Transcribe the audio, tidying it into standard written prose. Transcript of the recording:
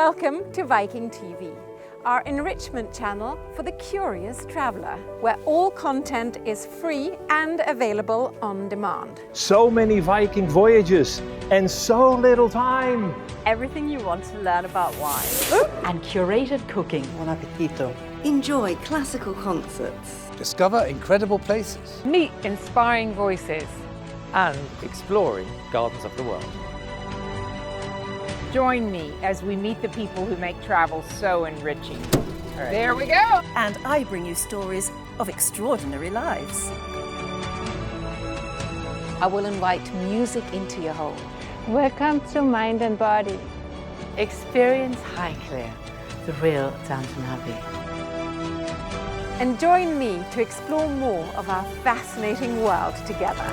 Welcome to Viking.TV, our enrichment channel for the curious traveler, where all content is free and available on demand. So many Viking voyages and so little time. Everything you want to learn about wine. And curated cooking. Buon appetito. Enjoy classical concerts. Discover incredible places. Meet inspiring voices. And exploring gardens of the world. Join me as we meet the people who make travel so enriching. There we go! And I bring you stories of extraordinary lives. I will invite music into your home. Welcome to Mind and Body. Experience Highclere, the real Downton Abbey. And join me to explore more of our fascinating world together.